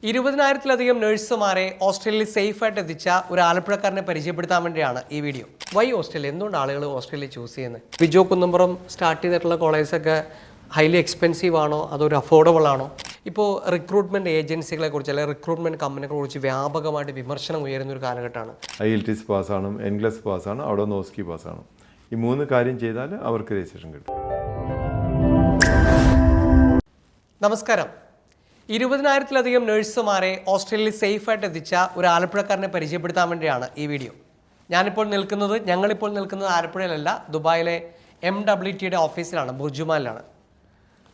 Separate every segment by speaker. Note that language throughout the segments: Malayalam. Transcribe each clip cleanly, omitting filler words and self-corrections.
Speaker 1: 20,000-ലധികം നഴ്സുമാരെ ഓസ്ട്രേലിയയിൽ സേഫായിട്ട് എത്തിച്ച ഒരു ആലപ്പുഴക്കാരനെ പരിചയപ്പെടുത്താൻ വേണ്ടിയാണ് ഈ വീഡിയോ. വൈ ഓസ്ട്രേലിയ? എന്തുകൊണ്ട് ആളുകൾ ഓസ്ട്രേലിയ ചൂസ് ചെയ്യുന്നത്? ബിജോ കുന്നുംപുറം സ്റ്റാർട്ട് ചെയ്തിട്ടുള്ള കോളേജൊക്കെ ഹൈലി എക്സ്പെൻസീവ് ആണോ അതൊരു അഫോർഡബിൾ ആണോ? ഇപ്പോൾ റിക്രൂട്ട്മെൻറ്റ് ഏജൻസികളെ കുറിച്ച് അല്ലെങ്കിൽ റിക്രൂട്ട്മെൻറ്റ് കമ്പനികളെ കുറിച്ച് വ്യാപകമായിട്ട് വിമർശനം ഉയരുന്ന ഒരു കാലഘട്ടമാണ്.
Speaker 2: IELTS പാസ്സാണ്, എൻഗ്ലസ് പാസ്സാണ്, അവിടെ നിന്ന് OSCE പാസ്സാണ്. ഈ 3 കാര്യം ചെയ്താൽ അവർക്ക് രജിസ്ട്രേഷൻ കിട്ടും.
Speaker 1: നമസ്കാരം. 20,000-ലധികം നഴ്സുമാരെ ഓസ്ട്രേലിയയിൽ സേഫായിട്ട് എത്തിച്ച ഒരു ആലപ്പുഴക്കാരനെ പരിചയപ്പെടുത്താൻ വേണ്ടിയാണ് ഈ വീഡിയോ. ഞങ്ങളിപ്പോൾ നിൽക്കുന്നത് ആലപ്പുഴയിലല്ല, ദുബായിലെ MWTയുടെ ഓഫീസിലാണ്, ബുർജുമാനിലാണ്.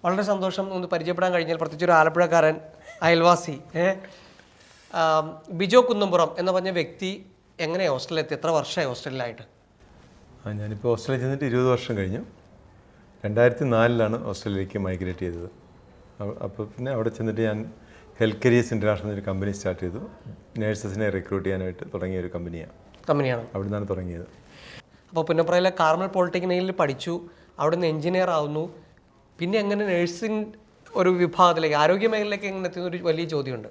Speaker 1: വളരെ സന്തോഷം ഒന്ന് പരിചയപ്പെടാൻ കഴിഞ്ഞാൽ, പ്രത്യേകിച്ച് ഒരു ആലപ്പുഴക്കാരൻ അയൽവാസി ബിജോ കുന്നുംപുറം എന്ന് പറഞ്ഞ വ്യക്തി എങ്ങനെയാണ് ഓസ്ട്രേലിയ എത്തി? എത്ര വർഷമായി ഓസ്ട്രേലിയയിലായിട്ട്?
Speaker 2: ഞാനിപ്പോൾ ഓസ്ട്രേലിയ ചെന്നിട്ട് 20 വർഷം കഴിഞ്ഞു. 2004 ഓസ്ട്രേലിയയിലേക്ക് മൈഗ്രേറ്റ് ചെയ്തത്. അപ്പോൾ പിന്നെ അവിടെ ചെന്നിട്ട് ഞാൻ ഹെൽത്ത് കരിയേഴ്സ് ഇൻ്റർനാഷണൽ ഒരു കമ്പനി സ്റ്റാർട്ട് ചെയ്തു. നേഴ്സസിനെ റിക്രൂട്ട് ചെയ്യാനായിട്ട് തുടങ്ങിയ ഒരു കമ്പനിയാണ്. അവിടെ നിന്നാണ് തുടങ്ങിയത്.
Speaker 1: അപ്പോൾ പുന്നപ്രയിലെ കാർമൽ പോളിടെക്നിക്കിൽ പഠിച്ചു, അവിടെ നിന്ന് എഞ്ചിനീയർ ആവുന്നു. പിന്നെ എങ്ങനെ നേഴ്സിംഗ് ഒരു വിഭാഗത്തിലേക്ക്, ആരോഗ്യ മേഖലയിലേക്ക് എങ്ങനെ എത്തുന്ന ഒരു വലിയ ചോദ്യമുണ്ട്.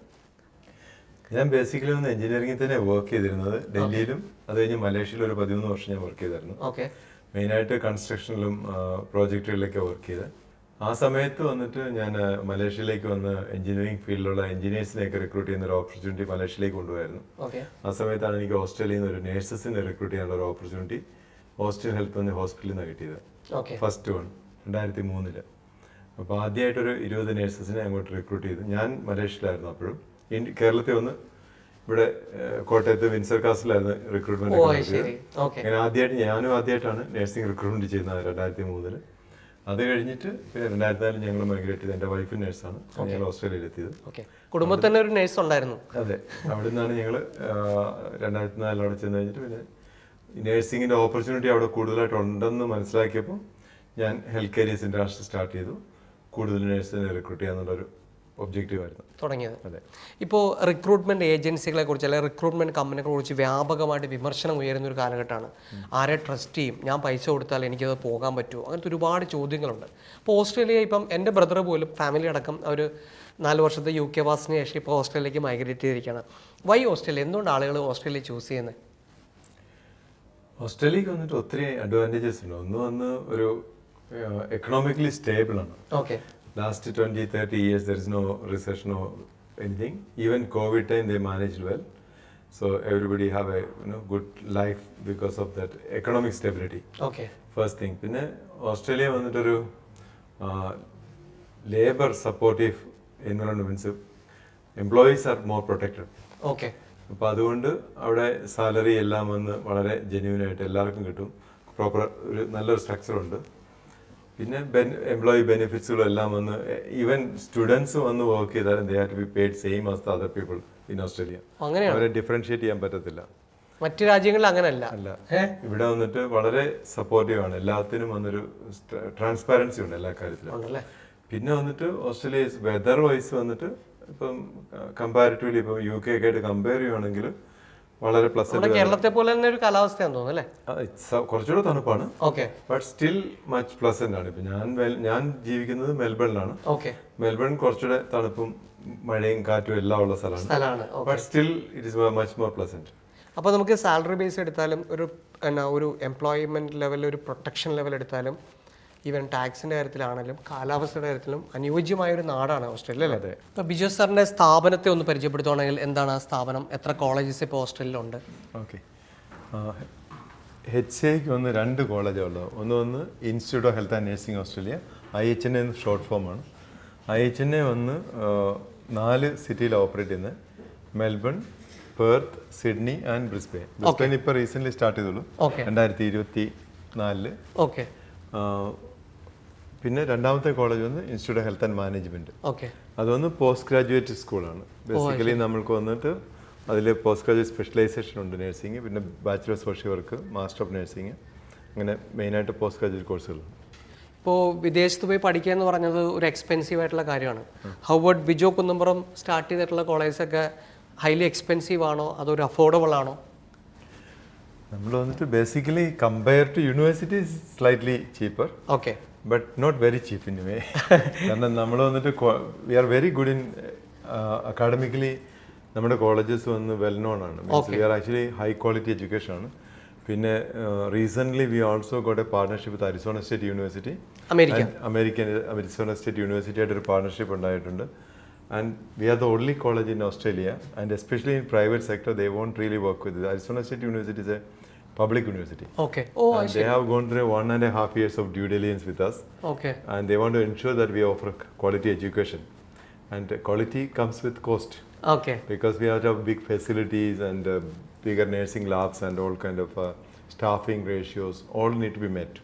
Speaker 2: ഞാൻ ബേസിക്കലി ഒന്ന് എഞ്ചിനീയറിംഗിൽ തന്നെ വർക്ക് ചെയ്തിരുന്നത്. ഡൽഹിയിലും അത് കഴിഞ്ഞ് മലേഷ്യയിലും ഒരു 13 വർഷം ഞാൻ വർക്ക് ചെയ്തായിരുന്നു. മെയിനായിട്ട് കൺസ്ട്രക്ഷനിലും പ്രോജക്റ്റുകളിലൊക്കെ വർക്ക് ചെയ്ത്. ആ സമയത്ത് വന്നിട്ട് ഞാൻ മലേഷ്യയിലേക്ക് വന്ന് എഞ്ചിനീയറിംഗ് ഫീൽഡിലുള്ള എഞ്ചിനീയേഴ്സിനെയൊക്കെ റിക്രൂട്ട് ചെയ്യുന്ന ഒരു ഓപ്പർച്യൂണിറ്റി മലേഷ്യയിലേക്ക് കൊണ്ടുപോയിരുന്നു. ആ സമയത്താണ് എനിക്ക് ഓസ്ട്രേലിയയിൽ നിന്ന് ഒരു നേഴ്സസിനെ റിക്രൂട്ട് ചെയ്യാനുള്ള ഒരു ഓപ്പർച്യൂണിറ്റി ഓസ്ട്രേലിയൻ ഹെൽത്ത് എന്ന ഹോസ്പിറ്റലിൽ നിന്നാണ് കിട്ടിയത്. First one 2003. അപ്പോൾ ആദ്യമായിട്ടൊരു 20 നേഴ്സസിനെ അങ്ങോട്ട് റിക്രൂട്ട് ചെയ്തു. ഞാൻ മലേഷ്യയിലായിരുന്നു അപ്പോഴും. കേരളത്തിൽ വന്ന് ഇവിടെ കോട്ടയത്ത് വിൻസർ കാസിലായിരുന്നു റിക്രൂട്ട്മെന്റ്. അങ്ങനെ ഞാനും ആദ്യമായിട്ടാണ് നഴ്സിംഗ് റിക്രൂട്ട്മെന്റ് ചെയ്യുന്നത് 2003. അത് കഴിഞ്ഞിട്ട് പിന്നെ 2004 ഞങ്ങൾ മൈഗ്രേറ്റ് ചെയ്ത്. എൻ്റെ വൈഫ് നേഴ്സാണ്, ഞങ്ങൾ ഓസ്ട്രേലിയയിൽ എത്തിയത്.
Speaker 1: കുടുംബത്തിൽ തന്നെ ഒരു നേഴ്സ് ഉണ്ടായിരുന്നു.
Speaker 2: അതെ, അവിടെ നിന്നാണ് ഞങ്ങൾ 2004 അവിടെ ചെന്ന് കഴിഞ്ഞിട്ട് പിന്നെ നേഴ്സിംഗിൻ്റെ ഓപ്പർച്യൂണിറ്റി അവിടെ കൂടുതലായിട്ട് ഉണ്ടെന്ന് മനസ്സിലാക്കിയപ്പോൾ ഞാൻ ഹെൽത്ത് കരിയേഴ്സ് ഇൻ്റർനാഷണൽ സ്റ്റാർട്ട് ചെയ്തു. കൂടുതൽ നേഴ്സിനെ റിക്രൂട്ട് ചെയ്യാന്നുള്ളൊരു ഒബ്ജക്റ്റീവായിരുന്നു
Speaker 1: തുടങ്ങിയത്.
Speaker 2: അതെ.
Speaker 1: ഇപ്പോൾ റിക്രൂട്ട്മെൻറ്റ് ഏജൻസികളെ കുറിച്ച് അല്ലെങ്കിൽ റിക്രൂട്ട്മെൻറ്റ് കമ്പനികളെ കുറിച്ച് വ്യാപകമായിട്ട് വിമർശനം ഉയരുന്ന ഒരു കാലഘട്ടമാണ്. ആരെ ട്രസ്റ്റ് ചെയ്യും? ഞാൻ പൈസ കൊടുത്താൽ എനിക്കത് പോകാൻ പറ്റുമോ? അങ്ങനത്തെ ഒരുപാട് ചോദ്യങ്ങളുണ്ട്. അപ്പോൾ ഓസ്ട്രേലിയ, ഇപ്പം എൻ്റെ ബ്രദർ പോലും ഫാമിലി അടക്കം ഒരു 4 വർഷത്തെ UK പാസിന് ശേഷം ഇപ്പോൾ ഓസ്ട്രേലിയയിലേക്ക് മൈഗ്രേറ്റ് ചെയ്തിരിക്കുകയാണ്. വൈ ഓസ്ട്രേലിയ? എന്തുകൊണ്ട് ആളുകൾ ഓസ്ട്രേലിയ ചൂസ് ചെയ്യുന്നത്?
Speaker 2: ഓസ്ട്രേലിയക്ക് വന്നിട്ട് ഒത്തിരി അഡ്വാൻറ്റേജസ് ഉണ്ട്. ഒന്ന് ഒരു എക്കണോമിക്കലി സ്റ്റേബിൾ ആണ്. Last 20-30 years there is no recession or anything. Even COVID time they managed well. So everybody have a good life because of that economic stability. First thing. പിന്നെ ഓസ്ട്രേലിയ വന്നിട്ടൊരു labour supportive environment means employees are more protected. അപ്പോൾ അതുകൊണ്ട് അവിടെ സാലറി എല്ലാം വന്ന് വളരെ ജെന്യൂനായിട്ട് എല്ലാവർക്കും കിട്ടും. പ്രോപ്പർ ഒരു നല്ലൊരു സ്ട്രക്ചറുണ്ട്. പിന്നെ എംപ്ലോയി ബെനിഫിറ്റ്സുകളും എല്ലാം വന്ന് ഈവൻ സ്റ്റുഡൻസ് വന്ന് വർക്ക് ചെയ്താലും they have to be paid same as the other people in Australia. അവരെ ഡിഫറൻഷിയേറ്റ് ചെയ്യാൻ പറ്റത്തില്ല.
Speaker 1: മറ്റു രാജ്യങ്ങളിൽ അങ്ങനെയല്ല.
Speaker 2: ഇവിടെ വന്നിട്ട് വളരെ സപ്പോർട്ടീവ് ആണ്. എല്ലാത്തിനും വന്നൊരു ട്രാൻസ്പാരൻസി ഉണ്ട് എല്ലാ കാര്യത്തിലും. പിന്നെ വന്നിട്ട് ഓസ്ട്രേലിയ വെതർ വൈസ് വന്നിട്ട് ഇപ്പം കമ്പാരിറ്റീവ്ലി ഇപ്പം UK ഒക്കെ ആയിട്ട് കമ്പയർ ചെയ്യുവാണെങ്കിൽ വളരെ പ്ലസന്റ്.
Speaker 1: കേരളത്തെ പോലെ തന്നെ ഒരു കാലാവസ്ഥയാണെന്ന് തോന്നുന്നു അല്ലേ?
Speaker 2: കുറച്ചുകൂടെ തണുപ്പാണ്, ബട്ട് സ്റ്റിൽ മച്ച് പ്ലസന്റ് ആണ്. ഇപ്പൊ ഞാൻ ജീവിക്കുന്നത് മെൽബണിലാണ്. മെൽബൺ കുറച്ചുകൂടെ തണുപ്പും മഴയും കാറ്റും എല്ലാം ഉള്ള സ്ഥലമാണ്, but still it is much more pleasant.
Speaker 1: അപ്പോൾ നമുക്ക് സാലറി ബേസ് എടുത്താലും ഒരു എംപ്ലോയ്മെന്റ് ലെവൽ, ഒരു പ്രൊട്ടക്ഷൻ ലെവൽ എടുത്താലും, ഈവൻ ടാക്സിന്റെ കാര്യത്തിലാണെങ്കിലും കാലാവസ്ഥയുടെ കാര്യത്തിലും അനുയോജ്യമായ ഒരു നാടാണ് ഓസ്ട്രേലിയ അല്ലേ? ഇപ്പോൾ ബിജോ സാറിന്റെ സ്ഥാപനത്തെ ഒന്ന് പരിചയപ്പെടുത്തുകയാണെങ്കിൽ എന്താണ് ആ സ്ഥാപനം? എത്ര കോളേജസ് ഇപ്പോൾ ഓസ്ട്രേലിയയിലുണ്ട്?
Speaker 2: HCAക്ക് വന്ന് 2 കോളേജാണ് ഉള്ളത്. ഒന്ന് institute of health and nursing Australia, IHNA എന്ന് ഷോർട്ട് ഫോമാണ്. IHNA വന്ന് 4 സിറ്റിയിൽ ഓപ്പറേറ്റ് ചെയ്യുന്നത്: Melbourne, Perth, Sydney and Brisbane. Brisbane ഇപ്പോൾ റീസെൻ്റ്ലി സ്റ്റാർട്ട് ചെയ്തുള്ളൂ 2024. പിന്നെ രണ്ടാമത്തെ കോളേജ് വന്ന് institute of health and management. അതൊന്ന് പോസ്റ്റ് ഗ്രാജുവേറ്റ് സ്കൂളാണ്. ബേസിക്കലി നമ്മൾക്ക് വന്നിട്ട് അതിൽ പോസ്റ്റ് ഗ്രാജുവേറ്റ് സ്പെഷ്യലൈസേഷൻ ഉണ്ട് നഴ്സിംഗ്, പിന്നെ bachelor of social work, master of nursing, അങ്ങനെ മെയിനായിട്ട് പോസ്റ്റ് ഗ്രാജുവേറ്റ് കോഴ്സുകളുണ്ട്.
Speaker 1: ഇപ്പോൾ വിദേശത്ത് പോയി പഠിക്കുക എന്ന് പറഞ്ഞത് ഒരു എക്സ്പെൻസീവ് ആയിട്ടുള്ള കാര്യമാണ്. ഹൗവേർഡ് ബിജോ കുന്നുംപുറം സ്റ്റാർട്ട് ചെയ്തിട്ടുള്ള കോളേജൊക്കെ ഹൈലി എക്സ്പെൻസീവ് ആണോ അതൊരു അഫോർഡബിൾ ആണോ?
Speaker 2: നമ്മൾ വന്നിട്ട് basically compare to university slightly cheaper, but not very cheap in way. കാരണം നമ്മൾ വന്നിട്ട് we are very good in academically നമ്മുടെ കോളേജസ് വന്ന് വെൽ നോൺ ആണ്. We are actually high quality education ആണ്. പിന്നെ recently we also got a partnership with Arizona State University, American Arizona State University ആയിട്ട് ഒരു പാർട്ണർഷിപ്പ് ഉണ്ടായിട്ടുണ്ട്. And we are the only college in Australia, and especially in private sector, they won't really work with it. Arizona State University is a public university.
Speaker 1: Okay.
Speaker 2: And they have gone through 1.5 years of due diligence with us.
Speaker 1: Okay.
Speaker 2: And they want to ensure that we offer quality education. And quality comes with cost.
Speaker 1: Okay.
Speaker 2: Because we have to have big facilities and bigger nursing labs and all kind of staffing ratios, all need to be met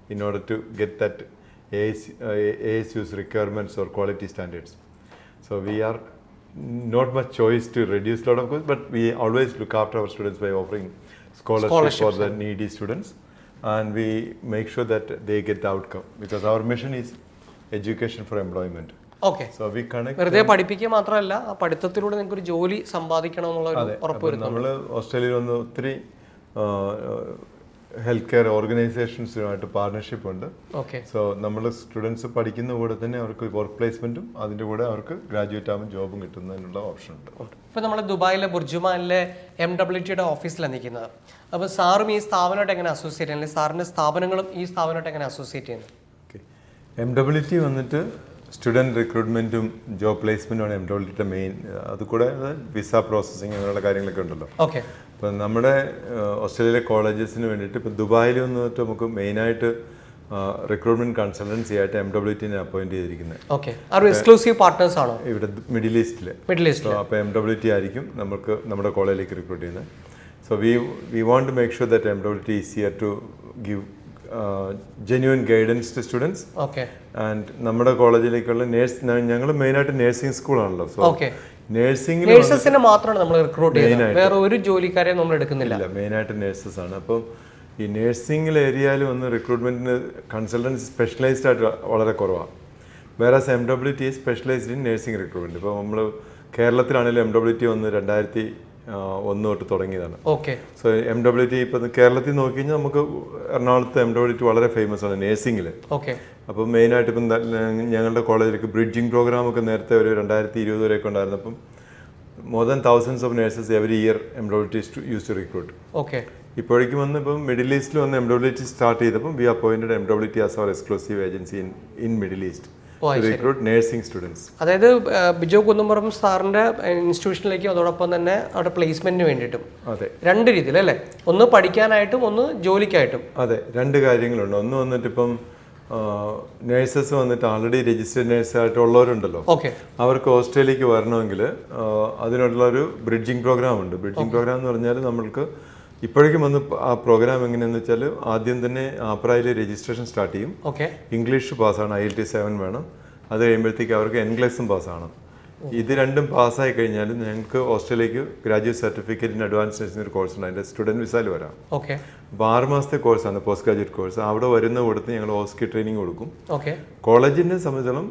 Speaker 2: in order to get that ASU's requirements or quality standards. So we are not much choice to reduce a lot of costs, but we always look after our students by offering scholarships for the needy students, and we make sure that they get the outcome, because our mission is education for employment.
Speaker 1: Okay.
Speaker 2: So we connect.
Speaker 1: വെറുതെ പഠിപ്പിക്കുക മാത്രമല്ല, ആ പഠിത്തത്തിലൂടെ നിങ്ങൾക്ക് ഒരു ജോലി സമ്പാദിക്കണം എന്നുള്ള ഉറപ്പ് വരുന്നു.
Speaker 2: നമ്മൾ ഓസ്ട്രേലിയയിൽ വന്ന് ഒത്തിരി ഹെൽത്ത് കെയർ ഓർഗനൈസേഷൻസുമായിട്ട് പാർട്ണർഷിപ്പ് ഉണ്ട്. സോ നമ്മൾ സ്റ്റുഡൻസ് പഠിക്കുന്ന കൂടെ തന്നെ അവർക്ക് വർക്ക് പ്ലേസ്മെന്റും അതിൻ്റെ കൂടെ അവർക്ക് ഗ്രാജുവേറ്റ് ആകുമ്പോൾ ജോബും കിട്ടുന്നതിനുള്ള ഓപ്ഷൻ ഉണ്ട്.
Speaker 1: ഇപ്പോൾ നമ്മൾ ദുബായിലെ ബുർജുമാനിലെ MWTയുടെ ഓഫീസിലാണ് നിൽക്കുന്നത്. അപ്പോൾ സാറും ഈ സ്ഥാപനമായിട്ട് എങ്ങനെ അസോസിയേറ്റ് ചെയ്യുന്നത്, അല്ലെങ്കിൽ സാറിൻ്റെ സ്ഥാപനങ്ങളും ഈ സ്ഥാപനമായിട്ട് എങ്ങനെ അസോസിയേറ്റ് ചെയ്യുന്നത്?
Speaker 2: MWT വന്നിട്ട് സ്റ്റുഡൻറ്റ് റിക്രൂട്ട്മെൻറ്റും ജോബ് പ്ലേസ്മെൻറ്റുമാണ് MWTയുടെ മെയിൻ. അതുകൂടാതെ വിസ പ്രോസസ്സിങ് അങ്ങനെയുള്ള കാര്യങ്ങളൊക്കെ ഉണ്ടല്ലോ.
Speaker 1: ഓക്കെ.
Speaker 2: ഇപ്പം നമ്മുടെ ഓസ്ട്രേലിയയിലെ കോളേജസിന് വേണ്ടിയിട്ട് ഇപ്പം ദുബായിൽ വന്നിട്ട് നമുക്ക് മെയിനായിട്ട് റിക്രൂട്ട്മെന്റ് കൺസൾട്ടൻസി ആയിട്ട് MWTനെ അപ്പോയിന്റ് ചെയ്തിരിക്കുന്നത്.
Speaker 1: ഓക്കെ. അവർ എക്സ്ക്ലൂസീവ് പാർട്ട്നേഴ്സ് ആണോ
Speaker 2: ഇവിടെ മിഡിൽ ഈസ്റ്റിൽ? അപ്പോൾ MWT ആയിരിക്കും നമുക്ക് നമ്മുടെ കോളേജിലേക്ക് റിക്രൂട്ട് ചെയ്യുന്നത്. So we want to make sure that MWT is here to give genuine guidance to students.
Speaker 1: Okay.
Speaker 2: And നമ്മുടെ കോളേജിലേക്കുള്ള ഞങ്ങൾ മെയിനായിട്ട് നേഴ്സിംഗ് സ്കൂളാണല്ലോ. സോ
Speaker 1: നേഴ്സസിനെ മാത്രമാണ് നമ്മൾ റിക്രൂട്ട് ചെയ്യുന്നത്, വേറെ ഒരു ജോലിക്കാരെ നമ്മൾ എടുക്കുന്നില്ല.
Speaker 2: മെയിനായിട്ട് നേഴ്സസ് ആണ്. അപ്പം ഈ നേഴ്സിംഗ് ഏരിയയിൽ വന്ന് റിക്രൂട്ട്മെന്റിന് കൺസൾട്ടൻസി സ്പെഷ്യലൈസ്ഡ് ആയിട്ട് വളരെ കുറവാണ്. വേറെ MWT specialised in nursing recruitment. ഇപ്പോൾ നമ്മൾ കേരളത്തിലാണെങ്കിലും MWT വന്ന് 2001 തൊട്ട് തുടങ്ങിയതാണ്.
Speaker 1: ഓക്കെ.
Speaker 2: സോ MWT ഇപ്പം കേരളത്തിൽ നോക്കി കഴിഞ്ഞാൽ നമുക്ക് എറണാകുളത്ത് MWT വളരെ ഫേമസ് ആണ് നേഴ്സിംഗിൽ.
Speaker 1: ഓക്കെ.
Speaker 2: അപ്പം മെയിനായിട്ട് ഇപ്പം ഞങ്ങളുടെ കോളേജിലേക്ക് ബ്രിഡ്ജിങ് പ്രോഗ്രാം ഒക്കെ നേരത്തെ ഒരു 2020 വരെയൊക്കെ ഉണ്ടായിരുന്നു. അപ്പം more than thousands of nurses every year MWT use to recruit.
Speaker 1: Okay.
Speaker 2: ഇപ്പോഴേക്കും വന്ന് ഇപ്പം മിഡിൽ ഈസ്റ്റിൽ വന്ന് MWT സ്റ്റാർട്ട് ചെയ്തപ്പം we appointed MWT as our exclusive agency in middle east recruit nursing students.
Speaker 1: അതായത് ബിജോ കുന്നുംപുറം സാറിന്റെ ഇൻസ്റ്റിറ്റ്യൂഷനിലേക്ക് അതോടൊപ്പം തന്നെ അവിടെ പ്ലേസ്മെന്റിന് വേണ്ടിയിട്ടും.
Speaker 2: അതെ,
Speaker 1: രണ്ട് രീതിയിൽ അല്ലേ, ഒന്ന് പഠിക്കാനായിട്ടും ഒന്ന് ജോലിക്കായിട്ടും.
Speaker 2: അതെ, രണ്ട് കാര്യങ്ങളുണ്ട്. ഒന്ന് വന്നിട്ട് ഇപ്പം നേഴ്സസ് വന്നിട്ട് ആൾറെഡി രജിസ്റ്റേഡ് നേഴ്സായിട്ടുള്ളവരുണ്ടല്ലോ, അവർക്ക് ഓസ്ട്രേലിയക്ക് വരണമെങ്കിൽ അതിനുള്ളൊരു ബ്രിഡ്ജിങ് പ്രോഗ്രാം ഉണ്ട്. ബ്രിഡ്ജിങ് പ്രോഗ്രാം എന്ന് പറഞ്ഞാൽ നമ്മൾക്ക് ഇപ്പോഴേക്കും വന്ന് ആ പ്രോഗ്രാം എങ്ങനെയാണെന്ന് വെച്ചാൽ ആദ്യം തന്നെ ആപ്രായിൽ രജിസ്ട്രേഷൻ സ്റ്റാർട്ട് ചെയ്യും. ഇംഗ്ലീഷ് പാസ്സാണ്, IELTS 7 വേണം. അത് കഴിയുമ്പോഴത്തേക്ക് അവർക്ക് എൻഗ്ലസും പാസ്സാണ്. ഇത് രണ്ടും പാസ്സായി കഴിഞ്ഞാൽ ഞങ്ങൾക്ക് ഓസ്ട്രേലിയക്ക് graduate certificate in advance nursing ഒരു കോഴ്സ് ഉണ്ട്. അതിൻ്റെ സ്റ്റുഡൻറ്റ് വിസയിൽ വരാം. അപ്പോൾ 6 മാസത്തെ കോഴ്സാണ്, പോസ്റ്റ് ഗ്രാജുവേറ്റ് കോഴ്സ്. അവിടെ വരുന്ന കൊടുത്ത് ഞങ്ങൾ ഓസ്കി ട്രെയിനിങ് കൊടുക്കും. കോളേജിനെ സംബന്ധിച്ചോളം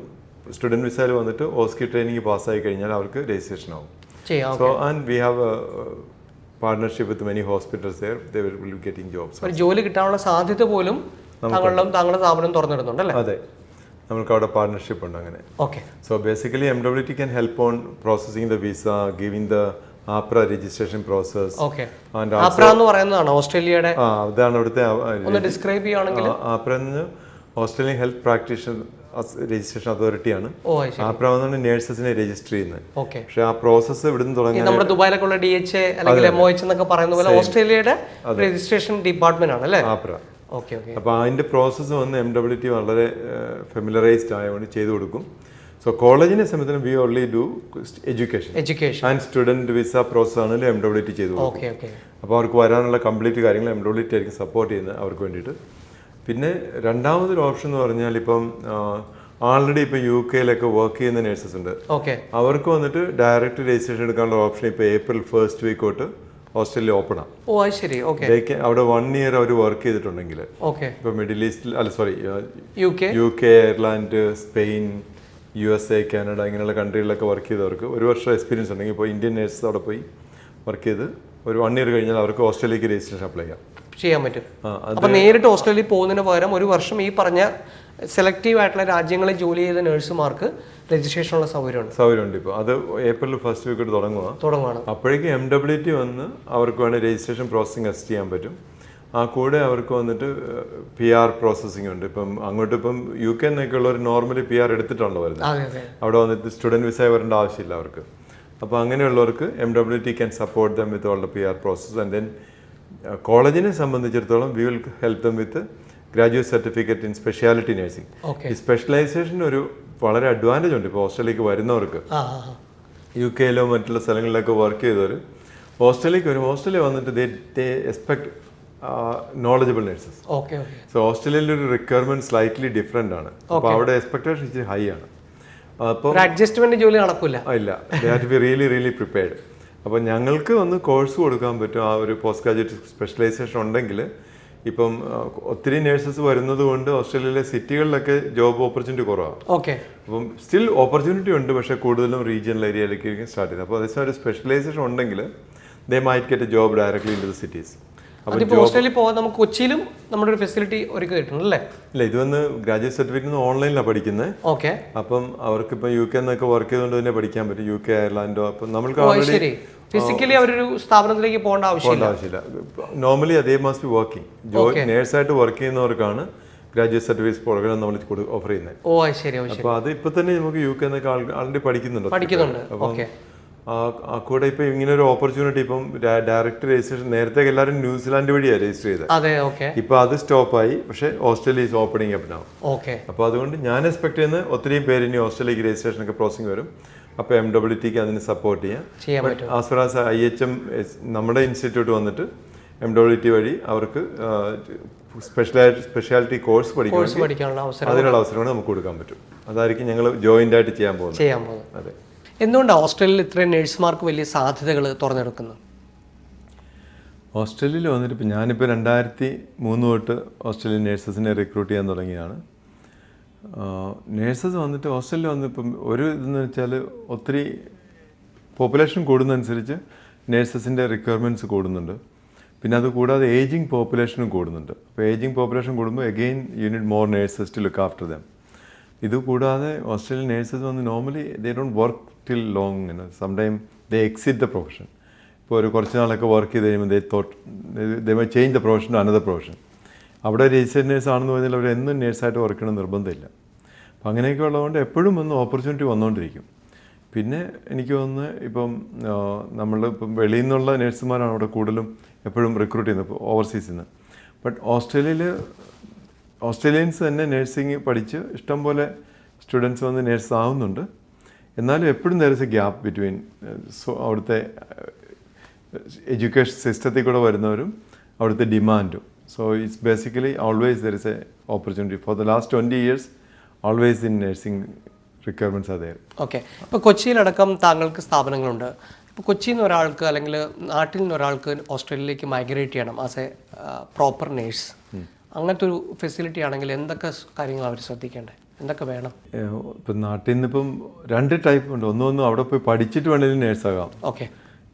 Speaker 2: സ്റ്റുഡൻറ്റ് വിസയിൽ വന്നിട്ട് ഓസ്കി ട്രെയിനിങ് പാസ്സായി കഴിഞ്ഞാൽ അവർക്ക് രജിസ്ട്രേഷൻ ആവും. So and we have partnership with many hospitals there. They will be getting jobs.
Speaker 1: ഒരു ജോലി കിട്ടാനുള്ള സാധ്യത പോലും താങ്കളുടെ സ്ഥാപനം തുറന്നിടുന്നുണ്ട് അല്ലേ?
Speaker 2: അതെ, നമുക്ക് അവിടെ പാർട്ണർഷിപ്പ് ഉണ്ട് അങ്ങനെ.
Speaker 1: Okay.
Speaker 2: So basically MWT can help on processing the visa, giving the APRA registration process.
Speaker 1: Okay. APRA എന്ന് പറയുന്നതാണ് ഓസ്ട്രേലിയയുടെ,
Speaker 2: അതാണ് അവിടുത്തെ.
Speaker 1: ഒന്ന് ഡിസ്ക്രൈബ് ചെയ്യുകയാണെങ്കിൽ
Speaker 2: APRA എന്ന് ഓസ്ട്രേലിയൻ ഹെൽത്ത് പ്രാക്ടീഷണർ രജിസ്ട്രേഷൻ അതോറിറ്റിയാണ്. APRA വന്നാണ് നേഴ്സസിനെ രജിസ്റ്റർ ചെയ്യുന്നത്. പക്ഷെ ആ പ്രോസസ്സ് ഇവിടുന്ന് തുടങ്ങി
Speaker 1: നമ്മുടെ ദുബായിലൊക്കെയുള്ള DHA അല്ലെങ്കിൽ MOH എന്നൊക്കെ പറയുന്ന പോലെ ഓസ്ട്രേലിയയുടെ രജിസ്ട്രേഷൻ ഡിപ്പാർട്ട്മെന്റ് ആണ് അല്ലേ APRA.
Speaker 2: അപ്പോൾ അതിന്റെ പ്രോസസ്സ് വന്ന് MWT വളരെ ഫെമിലറൈസ്ഡ് ആയതുകൊണ്ട് ചെയ്തു കൊടുക്കും. സോ കോളേജിനെ സംബന്ധിച്ച് V only do education and student visa process ആണെങ്കിലും MWT ചെയ്തു കൊടുക്കും. അപ്പോൾ അവർക്ക് വരാനുള്ള കംപ്ലീറ്റ് കാര്യങ്ങൾ MWT ആയിരിക്കും സപ്പോർട്ട് ചെയ്യുന്നത് അവർക്ക് വേണ്ടിയിട്ട്. പിന്നെ രണ്ടാമതൊരു ഓപ്ഷൻ എന്ന് പറഞ്ഞാൽ ഇപ്പം ആൾറെഡി ഇപ്പം UK വർക്ക് ചെയ്യുന്ന നേഴ്സസ് ഉണ്ട്. അവർക്ക് വന്നിട്ട് ഡയറക്റ്റ് രജിസ്ട്രേഷൻ എടുക്കാനുള്ള ഓപ്ഷൻ ഇപ്പോൾ April 1st week തൊട്ട് ഓസ്ട്രേലിയ ഓപ്പൺ ആണ്. അവിടെ 1 year അവർ വർക്ക് ചെയ്തിട്ടുണ്ടെങ്കിൽ ഇപ്പൊ മിഡിൽ ഈസ്റ്റിൽ UK, Ireland, Spain, USA, Canada ഇങ്ങനെയുള്ള കൺട്രികളിലൊക്കെ വർക്ക് ചെയ്തവർക്ക് 1 വർഷം എക്സ്പീരിയൻസ് ഉണ്ടെങ്കിൽ ഇപ്പോൾ ഇന്ത്യൻ നേഴ്സസ് അവിടെ പോയി വർക്ക് ചെയ്ത് ഒരു 1 year കഴിഞ്ഞാൽ അവർക്ക് ഓസ്ട്രേലിയക്ക് രജിസ്ട്രേഷൻ അപ്ലൈ ചെയ്യാം.
Speaker 1: ചെയ്യാൻ പറ്റും. അപ്പൊ നേരിട്ട് ഓസ്ട്രേലിയയിൽ പോകുന്നതിന് പകരം ഒരു വർഷം ഈ പറഞ്ഞ സെലക്റ്റീവ് ആയിട്ടുള്ള രാജ്യങ്ങളിൽ ജോലി ചെയ്ത നഴ്സുമാർക്ക് രജിസ്ട്രേഷനുള്ള സൗകര്യമുണ്ട്.
Speaker 2: ഇപ്പോൾ അത് ഏപ്രിൽ ഫസ്റ്റ് വീക്ക് തുടങ്ങുകയാണ്. അപ്പോഴേക്കും MWT വന്ന് അവർക്ക് വേണ്ടി രജിസ്ട്രേഷൻ പ്രോസസ്സിംഗ് അസിസ്റ്റ് ചെയ്യാൻ പറ്റും. ആ കൂടെ അവർക്ക് വന്നിട്ട് PR പ്രോസസ്സിംഗ് ഉണ്ട്. ഇപ്പം അങ്ങോട്ട് ഇപ്പം UK എന്നൊക്കെ ഉള്ളവർ നോർമലി PR എടുത്തിട്ടുണ്ടോ വരുന്നത്, അവിടെ വന്നിട്ട് സ്റ്റുഡൻറ്റ് വിസ വരേണ്ട ആവശ്യമില്ല അവർക്ക്. അപ്പോൾ അങ്ങനെയുള്ളവർക്ക് MWT can support them with all the PR process. And then കോളേജിനെ സംബന്ധിച്ചിടത്തോളം we will help them with graduate certificate in speciality nursing. ഈ സ്പെഷ്യലൈസേഷൻ ഒരു വളരെ അഡ്വാൻറ്റേജ് ഉണ്ട്. ഇപ്പോൾ ഓസ്ട്രേലിയക്ക് വരുന്നവർക്ക് UK മറ്റുള്ള സ്ഥലങ്ങളിലൊക്കെ വർക്ക് ചെയ്തവർ ഓസ്ട്രേലിയക്ക് വരും. ഓസ്ട്രേലിയ വന്നിട്ട് ദേ എക്സ്പെക്ട് knowledgeable nurses. So ഓസ്ട്രേലിയയിൽ ഒരു റിക്വയർമെന്റ് സ്ലൈറ്റ്ലി ഡിഫറെന്റ് ആണ്. അപ്പോൾ അവിടെ എക്സ്പെക്ടേഷൻ ഇച്ചിരി ഹൈ ആണ്. അപ്പോൾ
Speaker 1: അഡ്ജസ്റ്റ്മെന്റ് ജോലി നടക്കില്ല.
Speaker 2: ഇല്ല, they have to be really prepared. അപ്പോൾ ഞങ്ങൾക്ക് വന്ന് കോഴ്സ് കൊടുക്കാൻ പറ്റും. ആ ഒരു പോസ്റ്റ് ഗ്രാജുവേറ്റ് സ്പെഷ്യലൈസേഷൻ ഉണ്ടെങ്കിൽ ഇപ്പം ഒത്തിരി നേഴ്സസ് വരുന്നത് കൊണ്ട് ഓസ്ട്രേലിയയിലെ സിറ്റികളിലൊക്കെ ജോബ് ഓപ്പർച്യൂണിറ്റി കുറവാണ്. അപ്പം സ്റ്റിൽ ഓപ്പർച്യൂണിറ്റി ഉണ്ട്, പക്ഷേ കൂടുതലും റീജിയണൽ ഏരിയയിലേക്ക് സ്റ്റാർട്ട് ചെയ്തത്. അപ്പോൾ അതേസമയം ഒരു സ്പെഷ്യലൈസേഷൻ ഉണ്ടെങ്കിൽ they might get a job directly into the cities.
Speaker 1: ഓസ്ട്രേലിയയിൽ പോകാൻ നമുക്ക് കൊച്ചിയിലും നമ്മുടെ ഒരു ഫെസിലിറ്റി ഒരുക്കി കിട്ടുന്നുണ്ടല്ലേ?
Speaker 2: ഇല്ല, ഇത് വന്ന് ഗ്രാജുവേറ്റ് സർട്ടിഫിക്കറ്റ് ഓൺലൈനിലാണ് പഠിക്കുന്നത്. അപ്പം അവർക്ക് ഇപ്പം UK എന്നൊക്കെ വർക്ക് ചെയ്തുകൊണ്ട് തന്നെ പഠിക്കാൻ പറ്റും. UK, അയർലാൻഡോ. അപ്പം നമ്മൾക്ക് ഓൾറെഡി
Speaker 1: ഫിസിക്കലി അവരൊരു സ്ഥാപനത്തിലേക്ക് പോകേണ്ട
Speaker 2: ആവശ്യമില്ല. നോർമലി അതേ മസ്റ്റ് ബി വർക്കിംഗ് നേഴ്സായിട്ട് വർക്ക് ചെയ്യുന്നവർക്കാണ് ഗ്രാജുവേറ്റ് സർട്ടിഫിക്കറ്റ് പ്രോഗ്രാം നമ്മൾ ഓഫർ ചെയ്യുന്നത്. അപ്പോൾ അത് ഇപ്പൊ തന്നെ നമുക്ക് UK എന്നൊക്കെ ആൾറെഡി പഠിക്കുന്നുണ്ട്. അപ്പം കൂടെ ഇപ്പൊ ഇങ്ങനെ ഒരു ഓപ്പർച്യൂണിറ്റി ഇപ്പം ഡയറക്റ്റ് രജിസ്ട്രേഷൻ നേരത്തെ എല്ലാവരും ന്യൂസിലാൻഡ് വഴിയാണ് രജിസ്റ്റർ ചെയ്തത്. ഇപ്പൊ അത് സ്റ്റോപ്പായി. പക്ഷെ Australia is opening up now. അപ്പൊ അതുകൊണ്ട് ഞാൻ എക്സ്പെക്ട് ചെയ്യുന്ന ഒത്തിരിയും പേര് ഇനി ഓസ്ട്രേലിയക്ക് രജിസ്ട്രേഷൻ ഒക്കെ പ്രോസസ്സിംഗ് വരും. അപ്പോൾ MWTക്ക് അതിന് സപ്പോർട്ട് ചെയ്യാം. ആസ് ഫാർ ആസ് IHM നമ്മുടെ ഇൻസ്റ്റിറ്റ്യൂട്ട് വന്നിട്ട് MWT വഴി അവർക്ക് സ്പെഷ്യാലിറ്റി കോഴ്സ് പഠിക്കാനുള്ള അതിനുള്ള അവസരങ്ങൾ നമുക്ക് കൊടുക്കാൻ പറ്റും. അതായിരിക്കും ഞങ്ങൾ ജോയിന്റ് ആയിട്ട് ചെയ്യാൻ പോകുന്നത്. അതെ.
Speaker 1: എന്തുകൊണ്ടാണ് ഓസ്ട്രേലിയയിൽ ഇത്രയും നഴ്സുമാർക്ക് വലിയ സാധ്യതകൾ തുറന്നെടുക്കുന്നത്?
Speaker 2: ഓസ്ട്രേലിയയിൽ വന്നിട്ട് ഇപ്പം ഞാനിപ്പോൾ 2003 തൊട്ട് ഓസ്ട്രേലിയൻ നേഴ്സസിനെ റിക്രൂട്ട് ചെയ്യാൻ തുടങ്ങിയതാണ്. നേഴ്സസ് വന്നിട്ട് ഓസ്ട്രേലിയ വന്നിപ്പം ഒരു ഇതെന്ന് വെച്ചാൽ ഒത്തിരി പോപ്പുലേഷൻ കൂടുന്നതനുസരിച്ച് നേഴ്സസിൻ്റെ റിക്വയർമെൻറ്റ്സ് കൂടുന്നുണ്ട്. പിന്നെ അത് കൂടാതെ ഏജിങ് പോപ്പുലേഷനും കൂടുന്നുണ്ട്. അപ്പോൾ ഏജിങ് പോപ്പുലേഷൻ കൂടുമ്പോൾ again you need more nurses to look after them. ഇത് കൂടാതെ ഓസ്ട്രേലിയൻ നേഴ്സസ് വന്ന് normally they don't work till long. Sometime they exit the profession. ഇപ്പോൾ ഒരു കുറച്ച് നാളൊക്കെ വർക്ക് ചെയ്ത് കഴിയുമ്പോൾ they may change the profession to another profession. അവിടെ രജിസ്റ്റേഡ് നേഴ്സ് ആണെന്ന് പറഞ്ഞാൽ അവർ എന്നും നേഴ്സായിട്ട് വർക്ക് ചെയ്യണം നിർബന്ധമില്ല. അപ്പം അങ്ങനെയൊക്കെ ഉള്ളതുകൊണ്ട് എപ്പോഴും ഒന്ന് ഓപ്പർച്യൂണിറ്റി വന്നുകൊണ്ടിരിക്കും. പിന്നെ എനിക്ക് തോന്നുന്നു ഇപ്പം നമ്മളിപ്പം വെളിയിൽ നിന്നുള്ള നേഴ്സുമാരാണ് അവിടെ കൂടുതലും എപ്പോഴും റിക്രൂട്ട് ചെയ്യുന്നത്, ഇപ്പോൾ ഓവർസീസിൽ നിന്ന്. ബട്ട് ഓസ്ട്രേലിയൻസ് തന്നെ നേഴ്സിംഗ് പഠിച്ച് ഇഷ്ടംപോലെ സ്റ്റുഡൻസ് വന്ന് നേഴ്സ് ആവുന്നുണ്ട്. എന്നാലും എപ്പോഴും there is a gap between അവിടുത്തെ എഡ്യൂക്കേഷൻ സിസ്റ്റത്തിൽ കൂടെ വരുന്നവരും അവിടുത്തെ ഡിമാൻഡും. So it's basically always there is a opportunity for the last 20 years always in nursing requirements are there.
Speaker 1: Okay. ഇപ്പോൾ കൊച്ചിയിലടക്കം താങ്കൾക്ക് സ്ഥാപനങ്ങളുണ്ട്. ഇപ്പോൾ കൊച്ചിയിൽ നിന്ന് ഒരാൾക്ക് അല്ലെങ്കിൽ നാട്ടിൽ നിന്ന് ഒരാൾക്ക് ഓസ്ട്രേലിയയിലേക്ക് മൈഗ്രേറ്റ് ചെയ്യണം ആസ് എ പ്രോപ്പർ നേഴ്സ്, അങ്ങനത്തെ ഒരു ഫെസിലിറ്റി ആണെങ്കിൽ എന്തൊക്കെ കാര്യങ്ങൾ അവർ ശ്രദ്ധിക്കേണ്ടത്, എന്തൊക്കെ വേണം?
Speaker 2: ഇപ്പം നാട്ടിൽ നിന്ന് ഇപ്പം 2 ടൈപ്പ് ഉണ്ട്. ഒന്നും അവിടെ പോയി പഠിച്ചിട്ട് വേണമെങ്കിലും നേഴ്സാകാം.
Speaker 1: ഓക്കെ.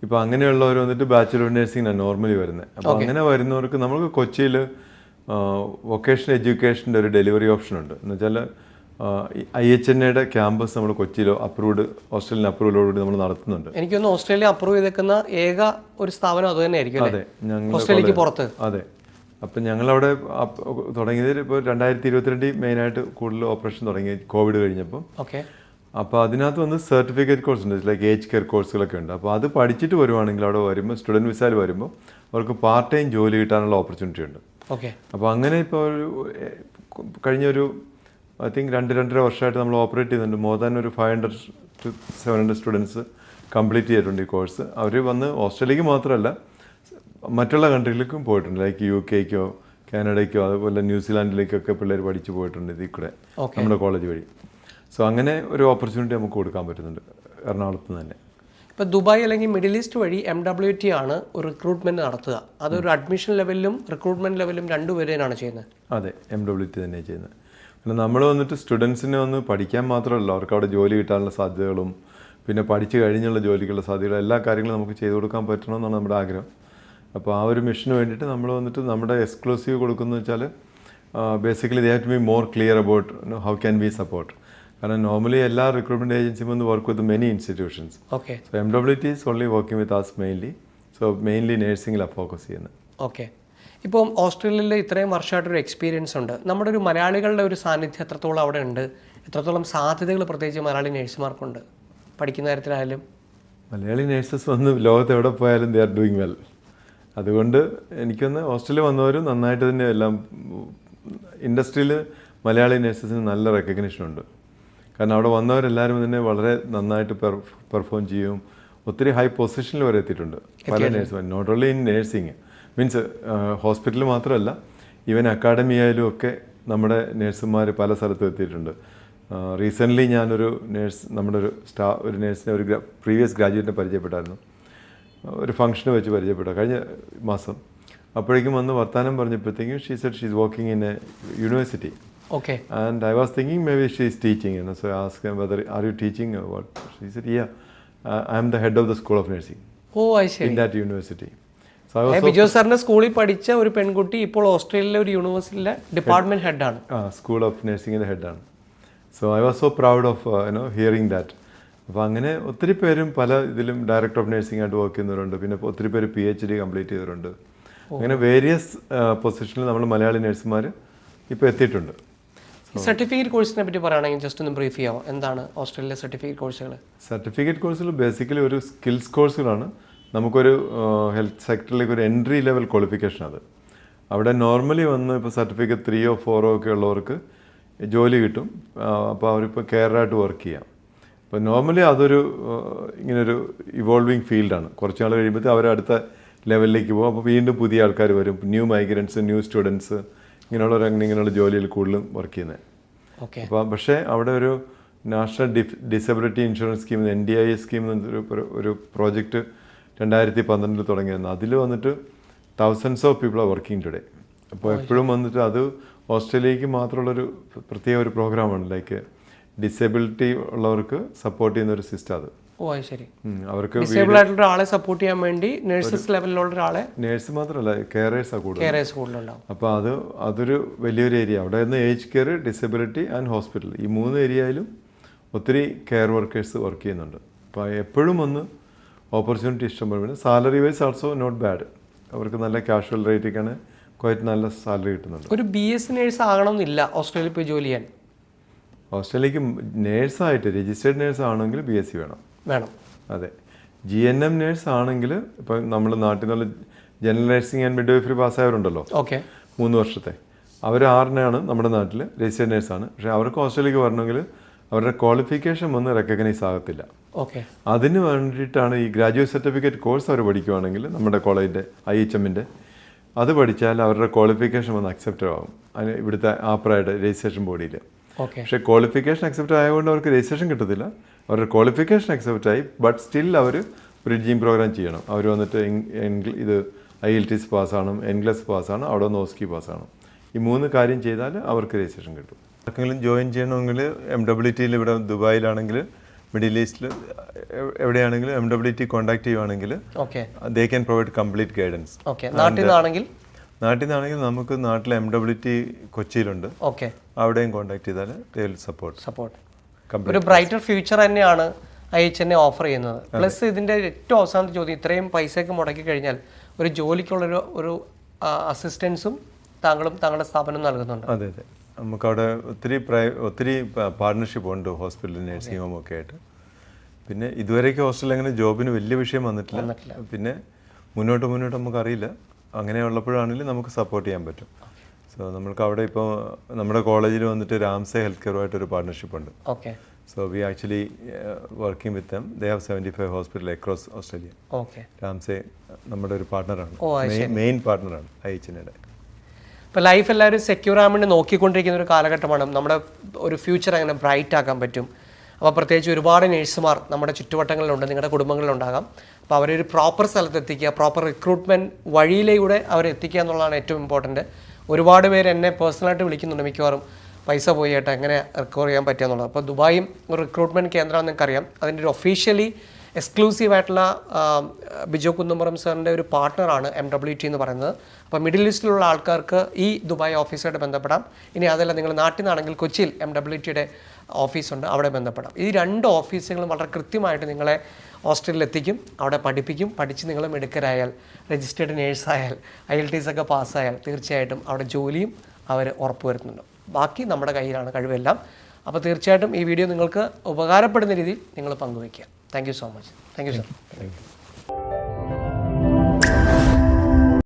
Speaker 2: ഇപ്പം അങ്ങനെയുള്ളവർ വന്നിട്ട് ബാച്ചുലർ നേഴ്സിംഗാണ് നോർമലി വരുന്നത്. അപ്പോൾ അങ്ങനെ വരുന്നവർക്ക് നമുക്ക് കൊച്ചിയിൽ വൊക്കേഷണൽ എഡ്യൂക്കേഷൻ്റെ ഒരു ഡെലിവറി ഓപ്ഷൻ ഉണ്ട്. എന്ന് വെച്ചാൽ IHNAയുടെ ക്യാമ്പസ് നമ്മൾ കൊച്ചിയിലോ ഓസ്ട്രേലിയൻ അപ്രൂവലോടുകൂടി നമ്മൾ നടത്തുന്നുണ്ട്.
Speaker 1: എനിക്കൊന്ന് ഓസ്ട്രേലിയ അപ്രൂവ് ചെയ്തേക്കുന്ന ഏക ഒരു സ്ഥാപനം അത് തന്നെയായിരിക്കും.
Speaker 2: അതെ,
Speaker 1: ഓസ്ട്രേലിയക്ക് പുറത്ത്.
Speaker 2: അതെ. അപ്പം ഞങ്ങളവിടെ തുടങ്ങിയത് ഇപ്പോൾ 2022 മെയിനായിട്ട് കൂടുതൽ ഓപ്പറേഷൻ തുടങ്ങി കോവിഡ് കഴിഞ്ഞപ്പോൾ.
Speaker 1: ഓക്കെ.
Speaker 2: അപ്പോൾ അതിനകത്ത് വന്ന് സർട്ടിഫിക്കറ്റ് കോഴ്സ് ഉണ്ട്, ലൈക്ക് ഏജ് കെയർ കോഴ്സുകളൊക്കെ ഉണ്ട്. അപ്പോൾ അത് പഠിച്ചിട്ട് വരുവാണെങ്കിൽ അവിടെ വരുമ്പോൾ സ്റ്റുഡൻറ്റ് വിസയിൽ വരുമ്പോൾ അവർക്ക് പാർട്ട് ടൈം ജോലി കിട്ടാനുള്ള ഓപ്പർച്യൂണിറ്റി ഉണ്ട്.
Speaker 1: ഓക്കെ.
Speaker 2: അപ്പോൾ അങ്ങനെ ഇപ്പോൾ കഴിഞ്ഞൊരു ഐ തിങ്ക് 2-2.5 വർഷമായിട്ട് നമ്മൾ ഓപ്പറേറ്റ് ചെയ്യുന്നുണ്ട്. മോർ ദാൻ ഒരു 500 to 700 സ്റ്റുഡൻസ് കംപ്ലീറ്റ് ചെയ്തിട്ടുണ്ട് ഈ കോഴ്സ്. അവർ വന്ന് ഓസ്ട്രേലിയക്ക് മാത്രമല്ല മറ്റുള്ള കൺട്രിയിലേക്കും പോയിട്ടുണ്ട്, ലൈക്ക് UKക്കോ കാനഡയ്ക്കോ അതുപോലെ ന്യൂസിലാൻഡിലേക്കൊക്കെ പിള്ളേർ പഠിച്ചു പോയിട്ടുണ്ട് ഇതിൽ കൂടെ നമ്മുടെ കോളേജ് വഴി. സോ അങ്ങനെ ഒരു ഓപ്പർച്യൂണിറ്റി നമുക്ക് കൊടുക്കാൻ പറ്റുന്നുണ്ട് എറണാകുളത്ത് തന്നെ.
Speaker 1: ഇപ്പോൾ ദുബായ് അല്ലെങ്കിൽ മിഡിൽ ഈസ്റ്റ് വഴി MWT ആണ് ഒരു റിക്രൂട്ട്മെൻറ്റ് നടത്തുക. അതൊരു അഡ്മിഷൻ ലെവലിലും റിക്രൂട്ട്മെൻറ്റ് ലെവലിലും രണ്ടുപേരെയാണ് ചെയ്യുന്നത്.
Speaker 2: അതെ, MWT തന്നെയാണ് ചെയ്യുന്നത്. പിന്നെ നമ്മൾ വന്നിട്ട് സ്റ്റുഡൻസിനെ വന്ന് പഠിക്കാൻ മാത്രമല്ല, അവർക്ക് അവിടെ ജോലി കിട്ടാനുള്ള സാധ്യതകളും പിന്നെ പഠിച്ചു കഴിഞ്ഞുള്ള ജോലിക്കുള്ള സാധ്യതകളും എല്ലാ കാര്യങ്ങളും നമുക്ക് ചെയ്തു കൊടുക്കാൻ പറ്റണമെന്നാണ് നമ്മുടെ ആഗ്രഹം. അപ്പോൾ ആ ഒരു മിഷന് വേണ്ടിയിട്ട് നമ്മൾ വന്നിട്ട് നമ്മുടെ എക്സ്ക്ലൂസീവ് കൊടുക്കുന്നത് വെച്ചാൽ basically they have to be more clear about how can we support. കാരണം നോർമലി എല്ലാ റിക്രൂട്ട്മെൻറ്റ് ഏജൻസിയും വന്ന് work with many institutions. So MWT is only working with as mainly. So mainly നേഴ്സിംഗിലാണ് ഫോക്കസ് ചെയ്യുന്നത്.
Speaker 1: ഓക്കെ. ഇപ്പം ഓസ്ട്രേലിയയിൽ ഇത്രയും വർഷമായിട്ടൊരു എക്സ്പീരിയൻസ് ഉണ്ട്. നമ്മുടെ ഒരു മലയാളികളുടെ ഒരു സാന്നിധ്യം എത്രത്തോളം അവിടെ ഉണ്ട്, എത്രത്തോളം സാധ്യതകൾ പ്രത്യേകിച്ച് മലയാളി നേഴ്സുമാർക്കുണ്ട് പഠിക്കുന്ന കാര്യത്തിലായാലും?
Speaker 2: മലയാളി നേഴ്സസ് വന്ന് ലോകത്ത് എവിടെ പോയാലും ദേ ആർ ഡൂയിങ് വെൽ. അതുകൊണ്ട് എനിക്കൊന്ന് ഓസ്ട്രേലിയ വന്നവരും നന്നായിട്ട് തന്നെ എല്ലാം ഇൻഡസ്ട്രിയിൽ മലയാളി നേഴ്സസിന് നല്ല റെക്കഗ്നിഷൻ ഉണ്ട്. കാരണം അവിടെ വന്നവരെല്ലാവരും തന്നെ വളരെ നന്നായിട്ട് പെർഫോം ചെയ്യും. ഒത്തിരി ഹൈ പൊസിഷനിൽ വരെ എത്തിയിട്ടുണ്ട് പല നേഴ്സുമാർ. Not only in nursing, means ഹോസ്പിറ്റലിൽ മാത്രമല്ല, ഈവൻ അക്കാഡമി ആയാലും ഒക്കെ നമ്മുടെ നേഴ്സുമാർ പല സ്ഥലത്തും എത്തിയിട്ടുണ്ട്. റീസെൻ്റ്ലി ഞാനൊരു നേഴ്സ്, നമ്മുടെ ഒരു നേഴ്സിനെ ഒരു പ്രീവിയസ് ഗ്രാജുവേറ്റിനെ പരിചയപ്പെട്ടായിരുന്നു. ഒരു ഫംഗ്ഷന് വെച്ച് പരിചയപ്പെട്ട കഴിഞ്ഞ മാസം. അപ്പോഴേക്കും വന്ന് വർത്താനം പറഞ്ഞപ്പോഴത്തേക്കും she said she is working in a university.
Speaker 1: Okay.
Speaker 2: And I was thinking maybe she is teaching, so I asked her whether are you teaching or what. She said, yeah, I am the head of the School of Nursing.
Speaker 1: Oh, I see.
Speaker 2: In that university. So I was
Speaker 1: Bijo സാറിന്റെ സ്കൂളിൽ പഠിച്ച ഒരു പെൺകുട്ടി ഇപ്പോൾ ഓസ്ട്രേലിയയിലെ ഒരു യൂണിവേഴ്സിറ്റിയിലെ ഡിപ്പാർട്ട്മെന്റ് ഹെഡാണ്.
Speaker 2: School of Nursingന്റെ ഹെഡാണ്. So I was so proud of hearing that. അപ്പോൾ അങ്ങനെ ഒത്തിരി പേരും പല ഇതിലും ഡയറക്ടർ ഓഫ് നഴ്സിംഗ് ആയിട്ട് വർക്ക് ചെയ്യുന്നവരുണ്ട്. പിന്നെ ഒത്തിരി പേര് PhD കംപ്ലീറ്റ് ചെയ്തവരുണ്ട്. അങ്ങനെ വേരിയസ് പൊസിഷനിൽ നമ്മൾ മലയാളി നഴ്സുമാർ ഇപ്പോൾ എത്തിയിട്ടുണ്ട്.
Speaker 1: സർട്ടിഫിക്കറ്റ് കോഴ്സിനെ പറ്റി പറയുകയാണെങ്കിൽ ജസ്റ്റ് ഒന്ന് ബ്രീഫ് ചെയ്യാമോ? എന്താണ് ഓസ്ട്രേലിയയിലെ സർട്ടിഫിക്കറ്റ് കോഴ്സുകൾ?
Speaker 2: സർട്ടിഫിക്കറ്റ് കോഴ്സുകൾ ബേസിക്കലി ഒരു സ്കിൽസ് കോഴ്സുകളാണ്. നമുക്കൊരു ഹെൽത്ത് സെക്ടറിലേക്ക് ഒരു എൻട്രി ലെവൽ ക്വാളിഫിക്കേഷൻ അത്. അവിടെ നോർമലി വന്ന് ഇപ്പോൾ സർട്ടിഫിക്കറ്റ് 3 or 4 ഒക്കെ ഉള്ളവർക്ക് ജോലി കിട്ടും. അപ്പോൾ അവരിപ്പോൾ കെയറായിട്ട് വർക്ക് ചെയ്യാം. അപ്പോൾ നോർമലി അതൊരു ഇങ്ങനൊരു ഇവോൾവിങ് ഫീൽഡാണ്. കുറച്ച് നാൾ കഴിയുമ്പോഴത്തേക്ക് അവർ അടുത്ത ലെവലിലേക്ക് പോകും. അപ്പോൾ വീണ്ടും പുതിയ ആൾക്കാർ വരും, ന്യൂ മൈഗ്രൻസ്, ന്യൂ സ്റ്റുഡൻസ്, ഇങ്ങനെയുള്ള ജോലിയിൽ കൂടുതലും വർക്ക് ചെയ്യുന്നത്. അപ്പോൾ പക്ഷേ അവിടെ ഒരു national disability insurance scheme, NDIS scheme ഒരു പ്രോജക്റ്റ് 2012 തുടങ്ങിയിരുന്നു. അതിൽ വന്നിട്ട് thousands of people are working today. അപ്പോൾ എപ്പോഴും വന്നിട്ട് അത് ഓസ്ട്രേലിയക്ക് മാത്രമുള്ളൊരു പ്രത്യേക ഒരു പ്രോഗ്രാമാണ്. ലൈക്ക് ഡിസബിലിറ്റി ഉള്ളവർക്ക് സപ്പോർട്ട് ചെയ്യുന്ന ഒരു സിസ്റ്റം അത്.
Speaker 1: ഓ ശരി.
Speaker 2: അവർക്ക്
Speaker 1: ഡിസേബിൾ ആയിട്ടുള്ള ഒരാളെ സപ്പോർട്ട് ചെയ്യാൻ വേണ്ടി നഴ്സസ് ലെവലിലുള്ള ഒരാളെ,
Speaker 2: നേഴ്സ് മാത്രമല്ല കെയറേഴ്സാണ്
Speaker 1: കൂടുതലുണ്ടാവും.
Speaker 2: അപ്പോൾ അതൊരു വലിയൊരു ഏരിയ. അവിടെ നിന്ന് age care, disability and hospital, ഈ 3 ഏരിയയിലും ഒത്തിരി കെയർ വർക്കേഴ്സ് വർക്ക് ചെയ്യുന്നുണ്ട്. അപ്പോൾ എപ്പോഴും ഒന്ന് ഓപ്പർച്യൂണിറ്റി ഇഷ്ടംപോലെ. Salary wise also not bad. അവർക്ക് നല്ല കാഷ്വൽ റേറ്റൊക്കെയാണ്, ക്വൈറ്റ് നല്ല സാലറി കിട്ടുന്നുണ്ട്.
Speaker 1: ഒരു BS നേഴ്സ് ആകണമെന്നില്ല ഓസ്ട്രേലിയയിൽ പോയി ജോലി ചെയ്യാൻ.
Speaker 2: ഓസ്ട്രേലിയക്ക് നേഴ്സായിട്ട് രജിസ്റ്റേർഡ് നേഴ്സ് ആണെങ്കിൽ BSc വേണം. അതെ. GNM നേഴ്സ് ആണെങ്കിൽ ഇപ്പം നമ്മൾ നാട്ടിൽ നിന്നുള്ള ജനറൽ നഴ്സിംഗ് ആൻഡ് മിഡ്വൈഫറി പാസ്സായവരുണ്ടല്ലോ, 3 വർഷത്തെ, അവർ 6 നമ്മുടെ നാട്ടിൽ രജിസ്റ്റേർഡ് നേഴ്സാണ്. പക്ഷേ അവർക്ക് ഓസ്ട്രേലിയക്ക് വരണമെങ്കിൽ അവരുടെ ക്വാളിഫിക്കേഷൻ വന്ന് റെക്കഗ്നൈസ് ആകത്തില്ല. അതിന് വേണ്ടിയിട്ടാണ് ഈ ഗ്രാജുവേറ്റ് സർട്ടിഫിക്കറ്റ് കോഴ്സ് അവർ പഠിക്കുവാണെങ്കിൽ നമ്മുടെ കോളേജിൻ്റെ IHMൻ്റെ അത് പഠിച്ചാൽ അവരുടെ ക്വാളിഫിക്കേഷൻ വന്ന് അക്സെപ്റ്റ് ആകും ഇവിടുത്തെ ആപ്രായുടെ രജിസ്ട്രേഷൻ ബോഡിയിൽ. പക്ഷേ ക്വാളിഫിക്കേഷൻ അക്സെപ്റ്റ് ആയതുകൊണ്ട് അവർക്ക് രജിസ്ട്രേഷൻ കിട്ടത്തില്ല. അവരുടെ ക്വാളിഫിക്കേഷൻ അക്സെപ്റ്റ് ആയി, ബട്ട് സ്റ്റിൽ അവർ ബ്രിഡ്ജിങ് പ്രോഗ്രാം ചെയ്യണം. അവർ വന്നിട്ട് ഇത് IELTS പാസ്സാണ്, NCLEX പാസ്സാണ്, അവിടെ വന്ന് OSCE പാസ്സാണ്. ഈ 3 കാര്യം ചെയ്താൽ അവർക്ക് രജിസ്ട്രേഷൻ കിട്ടും. ആർക്കെങ്കിലും ജോയിൻ ചെയ്യണമെങ്കിൽ MWTയിൽ ഇവിടെ ദുബായിലാണെങ്കിൽ മിഡിൽ ഈസ്റ്റിൽ എവിടെയാണെങ്കിലും MWT കോൺടാക്ട് ചെയ്യുവാണെങ്കിൽ they can provide complete guidance. നാട്ടിൽ നിന്നാണെങ്കിൽ നമുക്ക് നാട്ടിൽ MWT കൊച്ചിയിലുണ്ട്, അവിടെയും കോൺടാക്ട് ചെയ്താൽ ദേ വിൽ സപ്പോർട്ട്.
Speaker 1: ഒരു ബ്രൈറ്റർ ഫ്യൂച്ചർ തന്നെയാണ് IHN ഓഫർ ചെയ്യുന്നത്. പ്ലസ് ഇതിൻ്റെ ഏറ്റവും അവസാനത്തെ ചോദ്യം, ഇത്രയും പൈസയൊക്കെ മുടക്കി കഴിഞ്ഞാൽ ഒരു ജോലിക്കുള്ളൊരു ഒരു അസിസ്റ്റൻസും താങ്കളുടെ സ്ഥാപനം നൽകുന്നുണ്ട്.
Speaker 2: അതെ. നമുക്കവിടെ ഒത്തിരി പാർട്ട്ണർഷിപ്പ് ഉണ്ട് ഹോസ്പിറ്റൽ, നഴ്സിംഗ് ഹോം ഒക്കെ ആയിട്ട്. പിന്നെ ഇതുവരെയൊക്കെ ഹോസ്റ്റലിൽ അങ്ങനെ ജോബിന് വലിയ വിഷയം വന്നിട്ടില്ല. പിന്നെ മുന്നോട്ട് നമുക്കറിയില്ല. അങ്ങനെ ഉള്ളപ്പോഴാണെങ്കിലും നമുക്ക് സപ്പോർട്ട് ചെയ്യാൻ പറ്റും. സോ നമുക്ക് അവിടെ ഇപ്പോൾ നമ്മുടെ കോളേജിൽ വന്നിട്ട് രാംസെ ഹെൽത്ത് കെയറുമായിട്ടൊരു പാർട്ട്ണർഷിപ്പ് ഉണ്ട്. So we actually working with dum. They have 75 hospital across Australia. രാംസെ നമ്മുടെ ഒരു പാർട്ട്ണറാണ്, മെയിൻ പാർട്ട്ണറാണ് IHNയുടെ.
Speaker 1: ഇപ്പോൾ ലൈഫ് എല്ലാവരും സെക്യൂർ ആകാൻ വേണ്ടി നോക്കിക്കൊണ്ടിരിക്കുന്ന ഒരു കാലഘട്ടമാണ്. നമ്മുടെ ഒരു ഫ്യൂച്ചർ അങ്ങനെ ബ്രൈറ്റ് ആക്കാൻ പറ്റും. അപ്പോൾ പ്രത്യേകിച്ച് ഒരുപാട് നേഴ്സുമാർ നമ്മുടെ ചുറ്റുവട്ടങ്ങളിലുണ്ട്, നിങ്ങളുടെ കുടുംബങ്ങളിലുണ്ടാകാം. അപ്പോൾ അവരൊരു പ്രോപ്പർ സ്ഥലത്ത് എത്തിക്കുക, പ്രോപ്പർ റിക്രൂട്ട്മെൻറ്റ് വഴിയിലൂടെ അവരെത്തിക്കുക എന്നുള്ളതാണ് ഏറ്റവും ഇമ്പോർട്ടൻറ്റ്. ഒരുപാട് പേര് എന്നെ പേഴ്സണലായിട്ട് വിളിക്കുന്നുണ്ട്, മിക്കവാറും പൈസ പോയി ഏട്ടാ എങ്ങനെ റിക്കവർ ചെയ്യാൻ പറ്റുക എന്നുള്ളത്. അപ്പോൾ ദുബായും ഒരു റിക്രൂട്ട്മെൻറ്റ് കേന്ദ്രമാണെന്ന് നിങ്ങൾക്കറിയാം. അതിൻ്റെ ഒരു ഒഫീഷ്യലി എക്സ്ക്ലൂസീവായിട്ടുള്ള ബിജോ കുന്നമ്പുറം സാറിൻ്റെ ഒരു പാർട്ട്ണറാണ് MWT എന്ന് പറയുന്നത്. അപ്പോൾ മിഡിൽ ഈസ്റ്റിലുള്ള ആൾക്കാർക്ക് ഈ ദുബായ് ഓഫീസുമായിട്ട് ബന്ധപ്പെടാം. ഇനി അതല്ല നിങ്ങൾ നാട്ടിൽ നിന്നാണെങ്കിൽ കൊച്ചിയിൽ MWTയുടെ ഓഫീസുണ്ട്, അവിടെ ബന്ധപ്പെടാം. ഈ 2 ഓഫീസുകളും വളരെ കൃത്യമായിട്ട് നിങ്ങളെ ഹോസ്റ്റലിൽ എത്തിക്കും, അവിടെ പഠിപ്പിക്കും. പഠിച്ച് നിങ്ങൾ മിടുക്കരായാൽ, രജിസ്റ്റേർഡ് നേഴ്സായാൽ, IELTS ഒക്കെ പാസ്സായാൽ തീർച്ചയായിട്ടും അവിടെ ജോലിയും അവർ ഉറപ്പുവരുത്തുന്നുണ്ട്. ബാക്കി നമ്മുടെ കയ്യിലാണ് കഴിവെല്ലാം. അപ്പോൾ തീർച്ചയായിട്ടും ഈ വീഡിയോ നിങ്ങൾക്ക് ഉപകാരപ്പെടുന്ന രീതിയിൽ നിങ്ങൾ പങ്കുവയ്ക്കുക. Thank you so much. Thank you sir.
Speaker 2: Thank U.